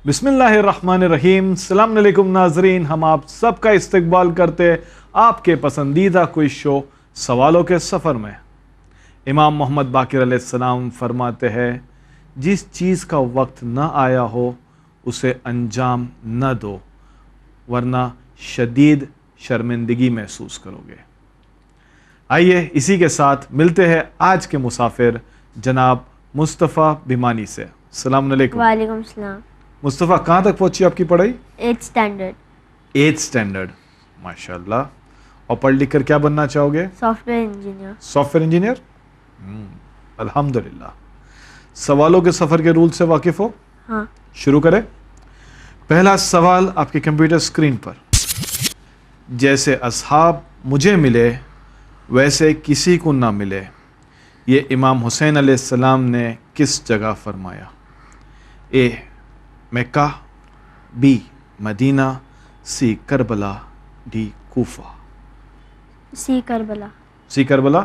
बिस्मिल्लाहिर्रहमानिर्रहीम। अस्सलाम वालेकुम नाजरीन, हम आप सबका इस्तकबाल करते आपके पसंदीदा क्विज शो सवालों के सफ़र में। इमाम मोहम्मद बाक़िर अलैहिस्सलाम फरमाते हैं, जिस चीज़ का वक्त न आया हो उसे अंजाम न दो, वरना शदीद शर्मिंदगी महसूस करोगे। आइए इसी के साथ मिलते हैं आज के मुसाफिर जनाब मुस्तफ़ा भिमानी से। अस्सलाम वालेकुम। वालेकुम सलाम। मुस्तफ़ा, कहाँ तक पहुँची आपकी पढ़ाई? 8th standard. 8th स्टैंडर्ड, माशाल्लाह। और पढ़ लिख कर क्या बनना चाहोगे? Software engineer. Software engineer. अल्हम्दुलिल्लाह। सवालों के सफ़र के रूल से वाकिफ़ हो? हाँ। शुरू करें। पहला सवाल आपके कंप्यूटर स्क्रीन पर। जैसे असहाब मुझे मिले वैसे किसी को ना मिले, ये इमाम हुसैन अलैहिस्सलाम ने किस जगह फरमाया? ए मक्का, बी मदीना, सी करबला, डी कूफा। सी करबला। सी करबला।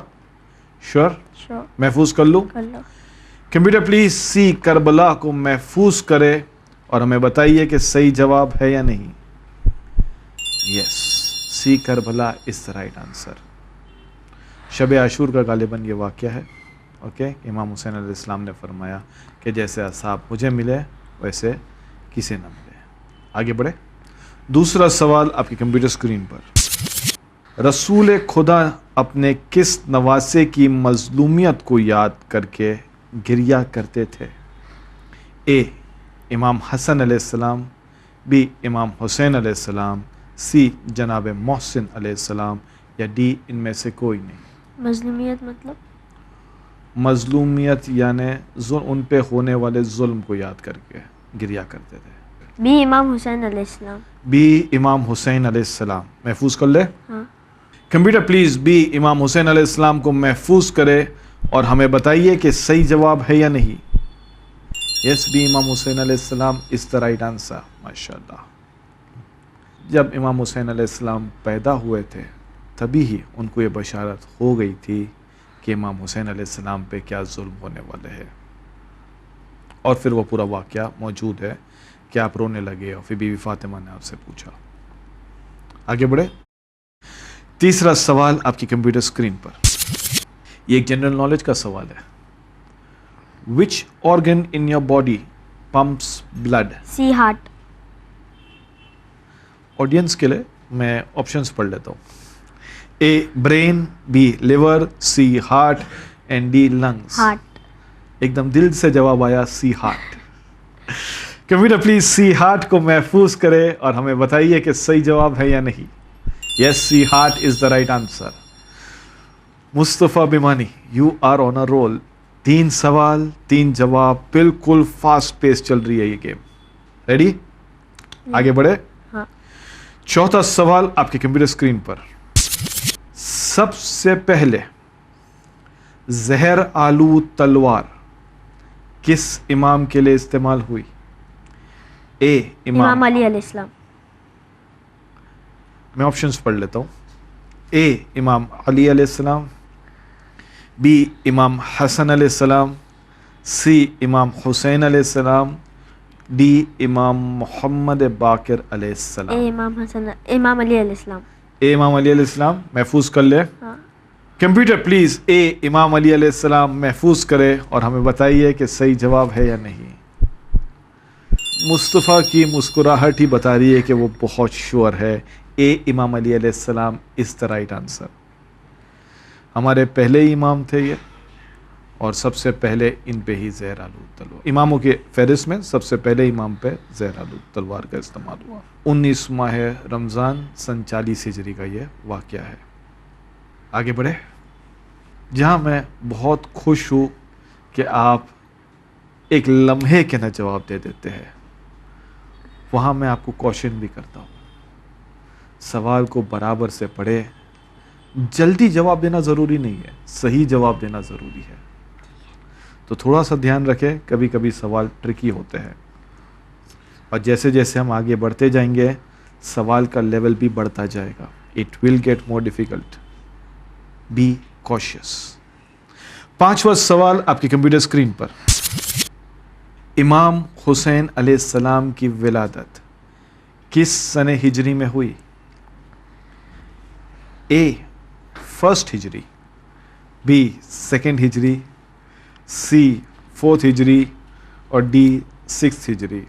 श्योर? श्योर। महफूज कर लूँ? कर लो। कंप्यूटर प्लीज सी करबला को महफूज करे और हमें बताइए कि सही जवाब है या नहीं। Yes, C Karbala is the right answer. शब आशूर का गालिबन ये वाक़या है। ओके, इमाम हुसैन अलैहिस्सलाम ने फरमाया कि जैसे असहाब मुझे मिले वैसे किसी न मिले। आगे बढ़े। दूसरा सवाल आपकी कंप्यूटर स्क्रीन पर। रसूल खुदा अपने किस नवासे की मजलूमियत को याद करके गिरिया करते थे? ए इमाम हसन अलैहिस्सलाम, बी इमाम हुसैन अलैहिस्सलाम, सी जनाब मोहसिन अलैहिस्सलाम, या डी इनमें से कोई नहीं। मजलूमियत मतलब? मजलूमियत यानी उन पे होने वाले जुल्म को याद करके गिरिया करते थे। बी इमाम हुसैन अलैहिस्सलाम। बी इमाम हुसैन अलैहिस्सलाम। महफूज कर ले। हाँ। कंप्यूटर प्लीज बी इमाम हुसैन अलैहिस्सलाम को महफूज करे और हमें बताइए कि सही जवाब है या नहीं। यस, बी इमाम हुसैन अलैहिस्सलाम इज द राइट आंसर। माशाल्लाह। जब इमाम हुसैन अलैहिस्सलाम पैदा हुए थे तभी ही उनको ये बशारत हो गई थी कि इमाम हुसैन अलैहिस्सलाम पे क्या जुल्म होने वाले हैं, और फिर वो पूरा वाक़या मौजूद है कि आप रोने लगे और फिर बीवी फातिमा ने आपसे पूछा। आगे बढ़े। तीसरा सवाल आपकी कंप्यूटर स्क्रीन पर। ये एक जनरल नॉलेज का सवाल है। Which organ in your body pumps blood? C heart. Audience के लिए मैं ऑप्शंस पढ़ लेता हूँ। A brain, B liver, C heart and D lungs. Heart. एकदम दिल से जवाब आया, C heart. Computer please C heart को महफूज करे और हमें बताइए कि सही जवाब है या नहीं। Yes, C heart is the right answer. Mustafa Bhimani, you are on a roll. 3 सवाल 3 जवाब, बिल्कुल फास्ट पेस चल रही है ये गेम। रेडी? आगे बढ़े। हाँ। चौथा सवाल आपके कंप्यूटर स्क्रीन पर। सबसे पहले जहर आलू तलवार किस इमाम के लिए इस्तेमाल हुई? ए इमाम अली अलैहिस्सलाम। मैं ऑप्शंस पढ़ लेता हूँ। ए इमाम अली अलैहिस्सलाम, बी इमाम हसन अलैहिस्सलाम, सी इमाम हुसैन अलैहिस्सलाम, डी इमाम मोहम्मद बाक़िर अलैहिस्सलाम। इमाम अली अलैहिस्सलाम। ए इमाम अली अलैहिस्सलाम। महफूज कर ले। हाँ। कंप्यूटर प्लीज ए इमाम अली अलैहिस्सलाम महफूज करे और हमें बताइए कि सही जवाब है या नहीं। मुस्तफ़ा की मुस्कुराहट ही बता रही है कि वो बहुत श्योर है। ए इमाम अली अलैहिस्सलाम इज द राइट आंसर। हमारे पहले इमाम थे ये, और सबसे पहले इन पे ही ज़हर आलू तलवार, इमामों के फहरिस्त में सबसे पहले इमाम पे ज़हर आलू तलवार का इस्तेमाल हुआ। 19 माह रमज़ान सन 40 हिजरी का ये वाक़या है। आगे बढ़े। जहाँ मैं बहुत खुश हूँ कि आप एक लम्हे के न जवाब दे देते हैं, वहाँ मैं आपको क्वेश्चन भी करता हूँ। सवाल को बराबर से पढ़े। जल्दी जवाब देना ज़रूरी नहीं है, सही जवाब देना ज़रूरी है। तो थोड़ा सा ध्यान रखें, कभी कभी सवाल ट्रिकी होते हैं, और जैसे जैसे हम आगे बढ़ते जाएंगे सवाल का लेवल भी बढ़ता जाएगा। It will get more difficult. Be cautious. 5वां सवाल आपकी कंप्यूटर स्क्रीन पर। امام حسین علیہ السلام کی ولادت کس سن ہجری میں ہوئی؟ اے فرسٹ ہجری، بی سیکنڈ ہجری، سی فورتھ ہجری اور ڈی سکس ہجری؟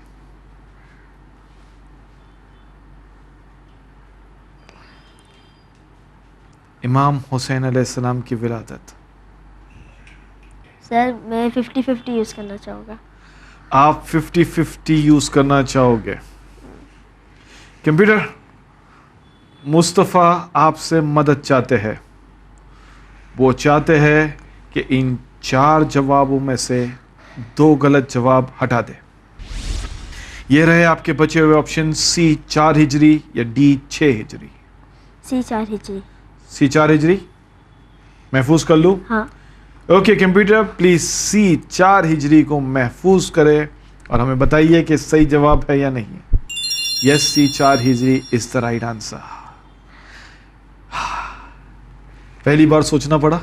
امام حسین علیہ السلام کی ولادت. سر میں 50-50 یوز کرنا چاہوں گا. آپ 50-50 یوز کرنا چاہو گے؟ کمپیوٹر، مصطفیٰ آپ سے مدد چاہتے ہیں. وہ چاہتے ہیں کہ ان 4 جوابوں میں سے 2 غلط جواب ہٹا دے. یہ رہے آپ کے بچے ہوئے آپشن: سی 4 ہجری یا ڈی 6 ہجری. سی 4 ہجری. سی 4 ہجری محفوظ کر لوں؟ ہاں. اوکے کمپیوٹر، پلیز سی 4 ہجری کو محفوظ کرے اور ہمیں بتائیے کہ صحیح جواب ہے یا نہیں. یس، سی 4 ہجری از دا رائٹ آنسر. پہلی بار سوچنا پڑا،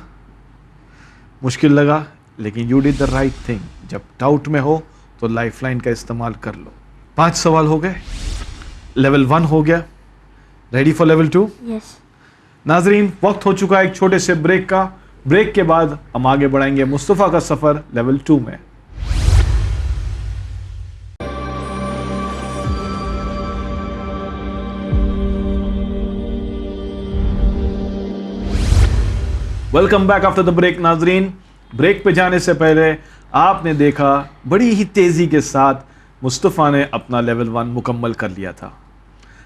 مشکل لگا، لیکن you did the right thing. جب ڈاؤٹ میں ہو تو لائف لائن کا استعمال کر لو. 5 سوال ہو گئے، لیول 1 ہو گیا. Ready for level 2؟ یس. ناظرین، وقت ہو چکا ایک چھوٹے سے بریک کا. بریک کے بعد ہم آگے بڑھائیں گے مصطفیٰ کا سفر لیول 2 میں. Welcome back after the break. ناظرین، بریک پہ جانے سے پہلے آپ نے دیکھا بڑی ہی تیزی کے ساتھ مصطفیٰ نے اپنا لیول 1 مکمل کر لیا تھا.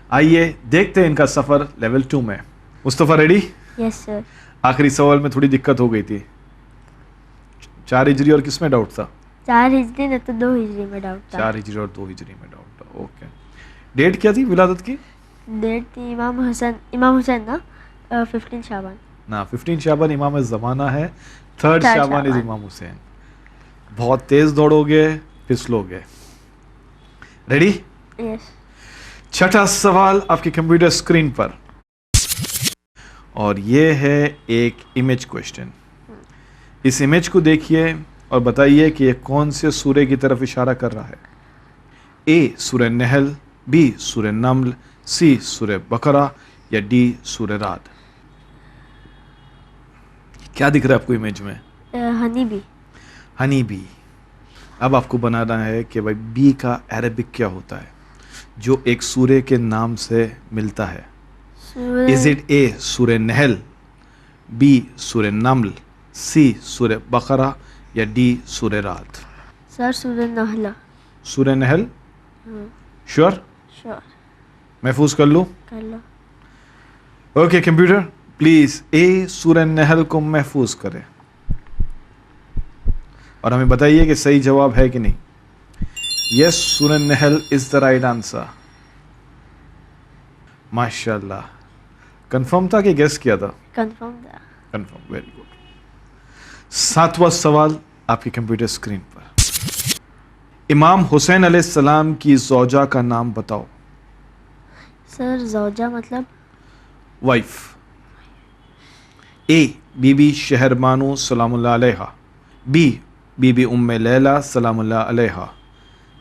آئیے دیکھتے ہیں ان کا سفر لیول 2 میں. مصطفیٰ ریڈی؟ یس سر. آخری سوال میں تھوڑی دقت ہو گئی تھی. 4 ہجری اور کس میں ڈاؤٹ تھا؟ 4 ہجری نہ تو 2 ہجری میں ڈاؤٹ تھا. 4 ہجری اور 2 ہجری میں ڈاؤٹ تھا. اوکے. ڈیٹ کیا تھی ولادت کی؟ ڈیٹ تھی امام حسین نا 15 شعبان. نا 15 شعبان امام زمانہ ہے. 3 شعبان از امام حسین. بہت تیز دوڑو گے، پھسلو گے. ریڈی؟ یس. چھٹا سوال آپ کی کمپیوٹر اسکرین پر، اور یہ ہے ایک امیج کوشچن. اس امیج کو دیکھیے اور بتائیے کہ یہ کون سے سورے کی طرف اشارہ کر رہا ہے. اے سورہ نحل، بی سورہ نمل، سی سورہ بقرہ یا ڈی سورہ رعد؟ کیا دکھ رہا ہے آپ کو امیج میں؟ Honey bee. Honey bee. اب آپ کو بنانا ہے کہ بھائی بی کا عربک کیا ہوتا ہے جو ایک سورے کے نام سے ملتا ہے. از اٹ اے سورہ نحل، بی سورہ نمل، سی سورہ بقرہ یا ڈی سورہ رعد؟ سر سورہ نحل. سورہ نحل؟ شور؟ شور. محفوظ کر لوں؟ کر لو. اوکے کمپیوٹر، پلیز اے سورہ نحل کو محفوظ کرے اور ہمیں بتائیے کہ صحیح جواب ہے کہ نہیں. یس، سورہ نحل از دا رائٹ آنسر. ماشاء اللہ. کنفرم تھا کہ گیس کیا تھا؟ کنفرم تھا. کنفرم. Very good. 7واں سوال آپ کی کمپیوٹر اسکرین پر. امام حسین علیہ السلام کی زوجہ کا نام بتاؤ. سر زوجہ مطلب؟ وائف. اے بی بی شہر بانو سلام اللہ علیہا، بی بی بی ام لیلہ سلام اللہ علیہا،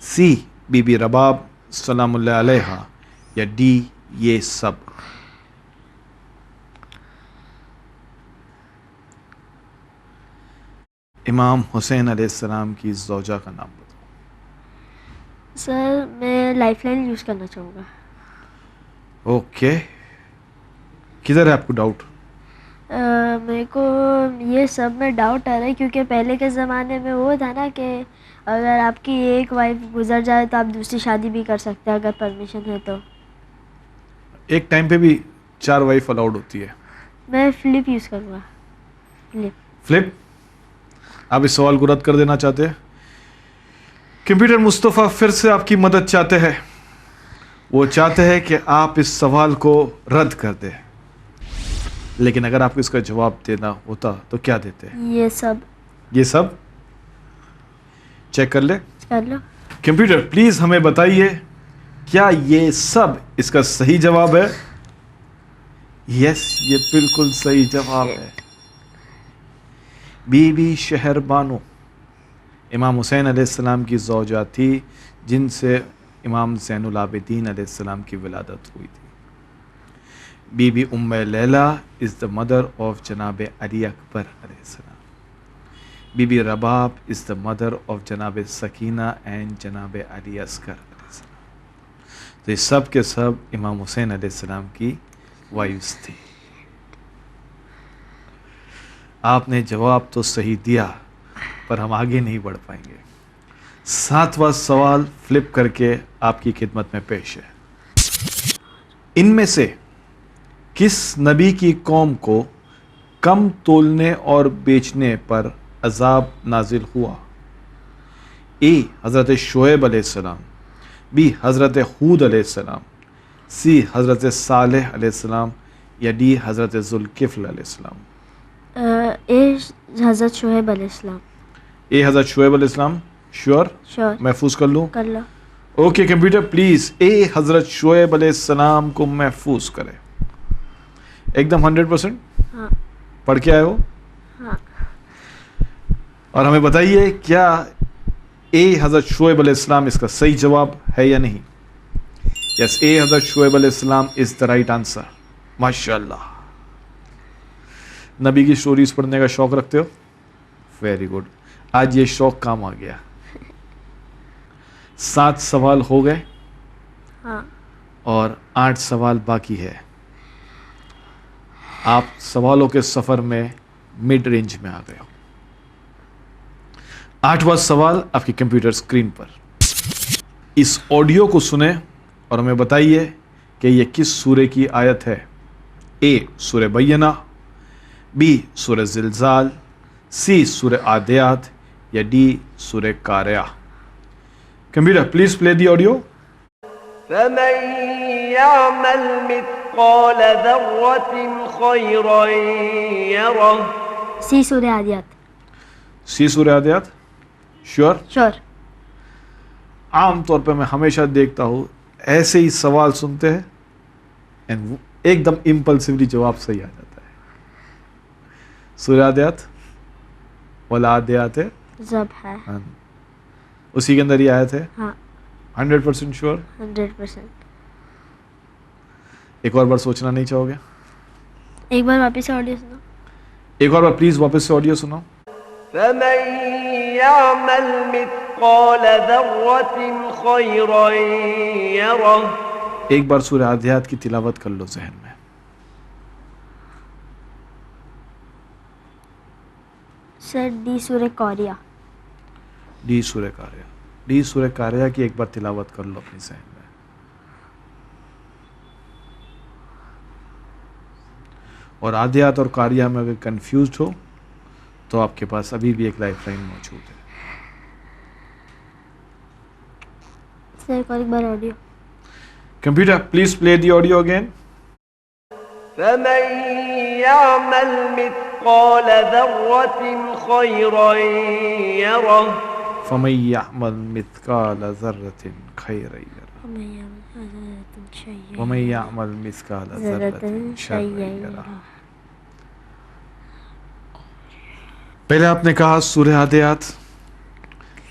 سی بی بی رباب سلام اللہ علیہا یا ڈی یہ سب؟ امام حسین علیہ السلام کی زوجہ کا نام بتاؤ. سر میں لائف لائن یوز کرنا چاہوں گا. اوکے. کدھر ہے آپ کو ڈاؤٹ؟ میرے کو یہ سب میں ڈاؤٹ آ رہا ہے کیونکہ پہلے کے زمانے میں وہ تھا نا کہ اگر آپ کی ایک وائف گزر جائے تو آپ دوسری شادی بھی کر سکتے ہیں اگر پرمیشن ہے تو. ایک ٹائم پہ بھی 4 وائف الاؤڈ ہوتی ہے. میں فلپ یوز کروں گا. فلپ؟ آپ اس سوال کو رد کر دینا چاہتے ہیں؟ کمپیوٹر، مصطفیٰ پھر سے آپ کی مدد چاہتے ہیں. وہ چاہتے ہیں کہ آپ اس سوال کو رد کر دیں، لیکن اگر آپ کو اس کا جواب دینا ہوتا تو کیا دیتے؟ یہ سب. یہ سب چیک کر لے. کر لو. کمپیوٹر پلیز ہمیں بتائیے کیا یہ سب اس کا صحیح جواب ہے؟ یس، یہ بالکل صحیح جواب ہے. بی بی شہر بانو امام حسین علیہ السلام کی زوجہ تھی جن سے امام زین العابدین علیہ السلام کی ولادت ہوئی تھی. بی بی ام لیلہ از دا مدر آف جناب علی اکبر علیہ السلام. Bibi Rubab is the mother of جناب سکینہ اینڈ جناب علی اصغر علیہ السلام. تو یہ سب کے سب امام حسین علیہ السلام کی وائفز تھی. آپ نے جواب تو صحیح دیا پر ہم آگے نہیں بڑھ پائیں گے. 7واں سوال فلپ کر کے آپ کی خدمت میں پیش ہے. ان میں سے کس نبی کی قوم کو کم تولنے اور بیچنے پر عذاب نازل ہوا؟ اے حضرت شعیب علیہ السلام، بی حضرت ہود علیہ السلام، سی حضرت صالح علیہ السلام، یا ڈی حضرت ذوالکفل علیہ السلام؟ اے حضرت شعیب علیہ السلام. اے حضرت شعیب علیہ السلام. شیور؟ شور محفوظ کر لوں؟ کر لو. اوکے کمپیوٹر پلیز اے حضرت شعیب علیہ السلام کو محفوظ کرے. ایک دم 100%؟ ہاں. پڑھ کے آئے ہو؟ ہاں. اور ہمیں بتائیے کیا اے حضرت شعیب علیہ السلام اس کا صحیح جواب ہے یا نہیں؟ یس، اے حضرت شعیب علیہ السلام از دا رائٹ آنسر. ماشاء اللہ. نبی کی سٹوریز پڑھنے کا شوق رکھتے ہو؟ Very good. آج یہ شوق کام آ گیا. 7 سوال ہو گئے ہاں. اور 8 سوال باقی ہے. آپ سوالوں کے سفر میں مڈ رینج میں آ گئے ہو. 8واں سوال آپ کی کمپیوٹر اسکرین پر. اس آڈیو کو سنیں اور ہمیں بتائیے کہ یہ کس سورہ کی آیت ہے. اے سورہ بینہ، بی سورہ زلزال، سی سورہ عادیات، یا ڈی سورہ قاریہ؟ Computer please play the audio. فمن يعمل مثقال ذرة خيرا يره. سی سورہ عادیات. سی سورہ عادیات؟ شیور؟ شور. عام طور پہ میں ہمیشہ دیکھتا ہوں ایسے ہی سوال سنتے ہیں and ایک دم امپلسولی جواب صحیح آ جاتا ہے. سورہ عادیات والعادیات ہے ضب ہے. اسی کے اندر یہ آیت ہے. ہاں. 100% شیور؟ 100%. ایک اور بار سوچنا نہیں چاہو گے؟ ایک بار واپس سے آڈیو سنو. ایک اور بار پلیز واپس سے آڈیو سناؤ. فمن يعمل مثقال ذرة خيرا يره. ایک بار سورہ عادیات کی تلاوت کر لو ذہن میں. سر ڈی سورہ قاریہ. ڈی سورہ قاریہ. ڈی سورہ قاریہ کی ایک بار تلاوت کر لو اپنی ذہن میں. اور عادیات اور قاریہ میں اگر کنفیوزڈ ہو تو آپ کے پاس ابھی بھی ایک لائف لائن موجود ہے. سر ایک بار audio. Computer please play the audio again. فمن يعمل مثقال ذرة خيرا يره. فمن يعمل مثقال ذرة خيرا يره ومن يعمل مثقال ذرة شرا يره. پہلے آپ نے کہا سورہ عادیات،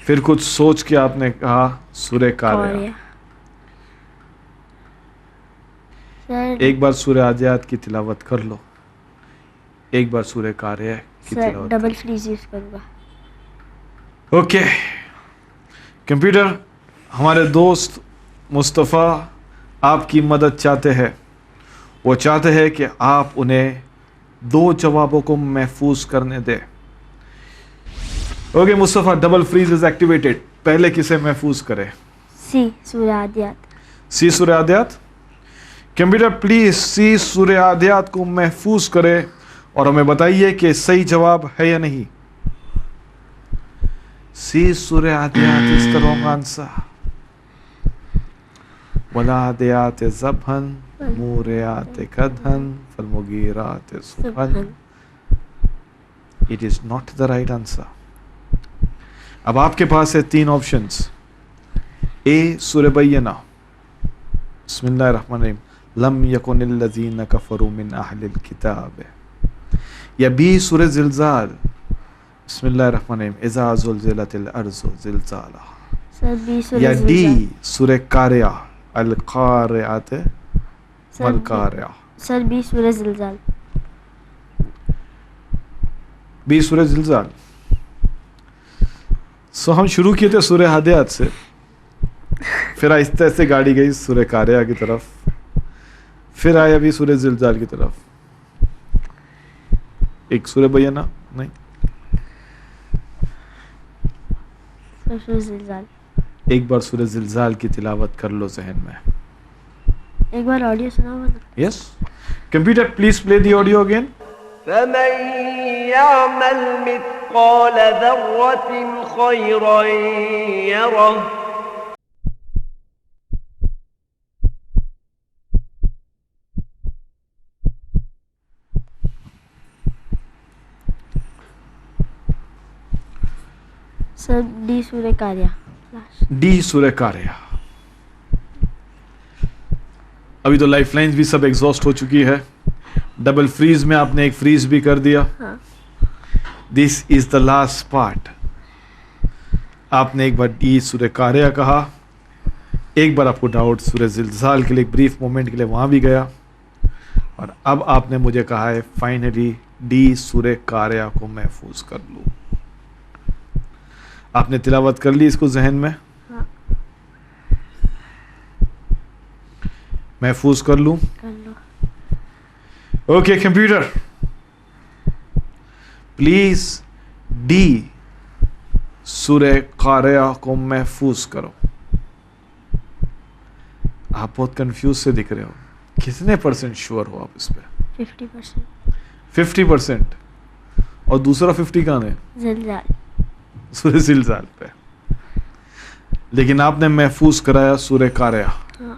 پھر کچھ سوچ کے آپ نے کہا سورہ قاریہ. ایک بار سورہ عادیات کی تلاوت کر لو، ایک بار سورہ قاریہ کی تلاوت. ڈبل فریز یوز کروں گا. اوکے کمپیوٹر، ہمارے دوست مصطفیٰ آپ کی مدد چاہتے ہیں. وہ چاہتے ہیں کہ آپ انہیں 2 جوابوں کو محفوظ کرنے دیں. اوکے مصطفیٰ، ڈبل فریز از ایکٹیویٹڈ. پہلے کسے محفوظ کرے؟ سی سورہ عادیات. سی سورہ عادیات. کمپیوٹر پلیز سی سورہ عادیات کو محفوظ کرے اور ہمیں بتائیے کہ صحیح جواب ہے یا نہیں. سی سورہ عادیات از دا رانگ آنسر. والعادیات ضبحًا موريات قدحًا فالمغيرات صبحًا. It is not the right answer. اب آپ کے پاس ہے 3 آپشنز. اے سورہ بینہ، بسم اللہ الرحمن الرحیم، لم یکن الذین کفروا من اہل الکتاب، یا بی سورہ زلزال، बिस्मिल्लाहिर्रहमानिर्रहीम, इज़ा ज़ुलज़िलतिल अर्ज़ु ज़िलज़ालहा। सर बी सूरह या ज़िलज़ाल। डी सूरह कारिया, अल कारियात मल कारिया। सर बी सूरह ज़िलज़ाल। बी सूरह ज़िलज़ाल। सो हम शुरू किए थे सूरह हादियात से, फिर आहिस्ते आहिस्ते गाड़ी गई सूरह कारिया की तरफ, फिर आए अभी सूरह ज़िलज़ाल की तरफ। एक सूरह बयाना नहीं, सूरह ज़िलज़ाल। एक बार सूरह ज़िलज़ाल की तिलावत कर लो जहन में। एक बार ऑडियो सुना हुआ ना। Yes, computer please play the audio again. فمن يعمل مثقال ذرة خيرا يره सर डी सूरह कारिया। डी सूरह कारिया। अभी तो लाइफ लाइन्स भी सब एग्जॉस्ट हो चुकी है, डबल फ्रीज में आपने एक फ्रीज भी कर दिया। हाँ। This is the last part. आपने एक बार डी सूरह कारिया कहा, एक बार आपको डाउट सूरह ज़िलज़ाल के लिए एक ब्रीफ मोमेंट के लिए वहां भी गया, और अब आपने मुझे कहा है फाइनली डी सूरह कारिया को महफूज कर लूं। आपने तिलावत कर ली इसको जहन में? हाँ। महफूज कर लूं? कर लो। ओके कंप्यूटर प्लीज डी सूरह कारिया को महफूज करो। आप बहुत कंफ्यूज से दिख रहे हो, कितने परसेंट श्योर हो आप इस पे? 50%। 50%। और दूसरा 50 कहाँ है? ज़िलज़ाल। सूरह ज़िलज़ाल पे। लेकिन आपने महफूज कराया सूरह कारिया। हाँ।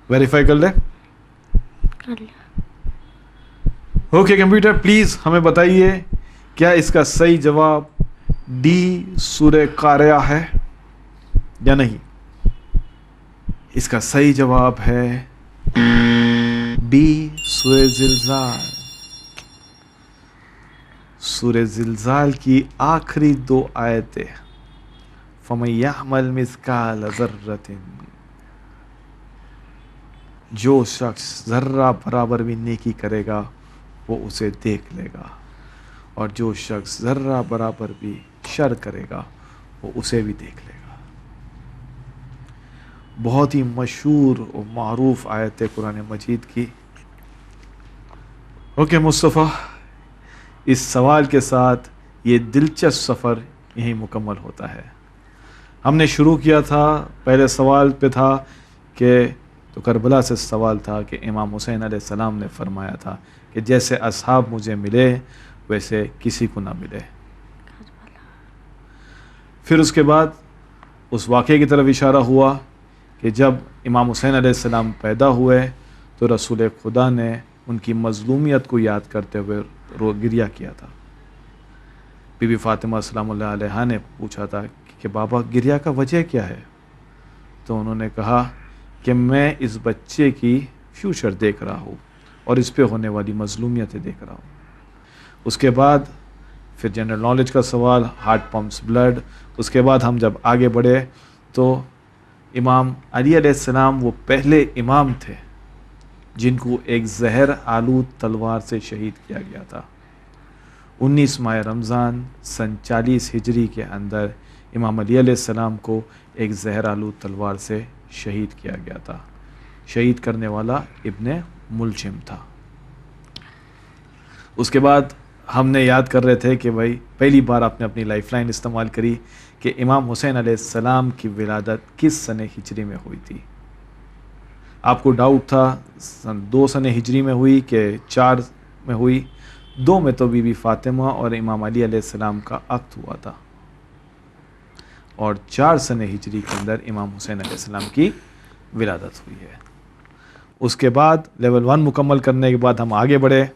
वेरीफाई कर ले। कर लो। ओके कंप्यूटर प्लीज हमें बताइए, क्या इसका सही जवाब डी सूरह कारिया है या नहीं? इसका सही जवाब है डी सूरह ज़िलज़ाल। सूरह ज़िलज़ाल की आखिरी 2 आयतें, फमन यअमल मिस्काल ज़र्रतिन, जो शख्स जर्रा बराबर भी नेकी करेगा वो उसे देख लेगा, और जो शख्स जर्रा बराबर भी शर करेगा वो उसे भी देख लेगा। बहुत ही मशहूर और मारूफ आयत है कुरान मजीद की। ओके मुस्तफ़ा, इस सवाल के साथ ये दिलचस्प सफ़र यहीं मुकम्मल होता है। हमने शुरू किया था, पहले सवाल पे था कि तो करबला से सवाल था कि इमाम हुसैन अलैहिस्सलाम ने फरमाया था कि जैसे असहाब मुझे मिले वैसे किसी को ना मिले। फिर उसके बाद उस वाक़े की तरफ इशारा हुआ कि जब इमाम हुसैन अलैहिस्सलाम पैदा हुए तो रसूल खुदा ने उनकी मज़लूमियत को याद करते हुए गिरिया किया था। बीबी फ़ातिमा सलामुल्लाह अलैहा ने पूछा था कि बाबा गिरिया का वजह क्या है? तो उन्होंने कहा कि मैं इस बच्चे की फ्यूचर देख रहा हूँ और इस पे होने वाली मज़लूमियतें देख रहा हूँ। उसके बाद फिर जनरल नॉलेज का सवाल, हार्ट पम्प्स ब्लड। उसके बाद हम जब आगे बढ़े तो इमाम अली अलैहिस्सलाम वो पहले इमाम थे जिनको एक जहर आलूद तलवार से शहीद किया गया था। 19 माह रमज़ान सन 40 हिजरी के अंदर इमाम अली अलैहिस्सलाम को एक जहर आलूद तलवार से शहीद किया गया था। शहीद करने वाला इब्ने मुलजिम था। उसके बाद हमने याद कर रहे थे कि भाई पहली बार आपने अपनी लाइफलाइन इस्तेमाल करी कि इमाम हुसैन अलैहिस्सलाम की विलादत किस सने हिजरी में हुई थी। आपको डाउट था सन 2 सने हिजरी में हुई कि 4 में हुई। 2 में तो बीबी फ़ातिमा और इमाम अली अलैहिस्सलाम का अक़्द हुआ था, और 4 सने हिजरी के अंदर इमाम हुसैन अलैहिस्सलाम की विलादत हुई है। उसके बाद लेवल 1 मुकम्मल करने के बाद हम आगे बढ़े।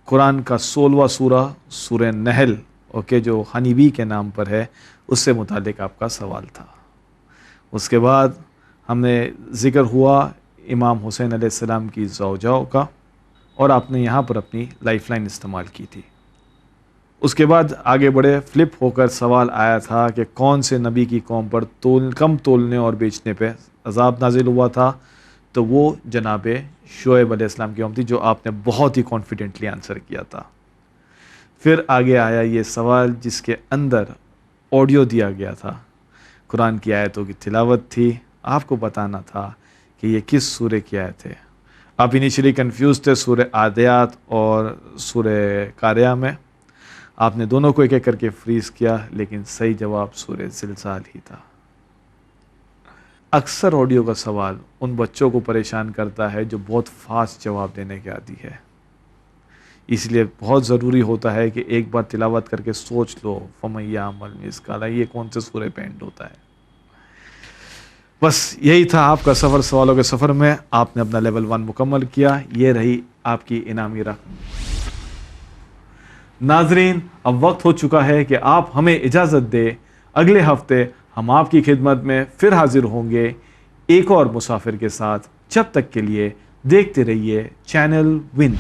कुरान का 16वां सूरा सूरह नहल, ओके, जो हनीबी के नाम पर है, उससे मुतालिक आपका सवाल था। उसके बाद हमने ज़िक्र हुआ इमाम हुसैन अलैहिस्सलाम की ज़ौजाओं का, और आपने यहाँ पर अपनी लाइफलाइन इस्तेमाल की थी। اس کے بعد آگے بڑھے، فلپ ہو کر سوال آیا تھا کہ کون سے نبی کی قوم پر کم تولنے اور بیچنے پہ عذاب نازل ہوا تھا، تو وہ جناب شعیب علیہ السلام کی قوم تھی، جو آپ نے بہت ہی کانفیڈنٹلی آنسر کیا تھا۔ پھر آگے آیا یہ سوال جس کے اندر آڈیو دیا گیا تھا، قرآن کی آیتوں کی تلاوت تھی، آپ کو بتانا تھا کہ یہ کس سورہ کی آیت ہے۔ آپ انیشلی کنفیوز تھے سورہ عادیات اور سورہ قاریہ میں، آپ نے دونوں کو ایک ایک کر کے فریز کیا، لیکن صحیح جواب سورہ زلزال ہی تھا۔ اکثر آڈیو کا سوال ان بچوں کو پریشان کرتا ہے جو بہت فاسٹ جواب دینے کے عادی ہے، اس لیے بہت ضروری ہوتا ہے کہ ایک بار تلاوت کر کے سوچ لو فَمَن يَعْمَلْ مِثْقَالَ، یہ کون سے سورہ پہ اینڈ ہوتا ہے۔ بس یہی تھا آپ کا سفر سوالوں کے سفر میں، آپ نے اپنا لیول 1 مکمل کیا، یہ رہی آپ کی انعامی رقم۔ ناظرین، اب وقت ہو چکا ہے کہ آپ ہمیں اجازت دیں، اگلے ہفتے ہم آپ کی خدمت میں پھر حاضر ہوں گے ایک اور مسافر کے ساتھ۔ جب تک کے لیے دیکھتے رہیے چینل ون۔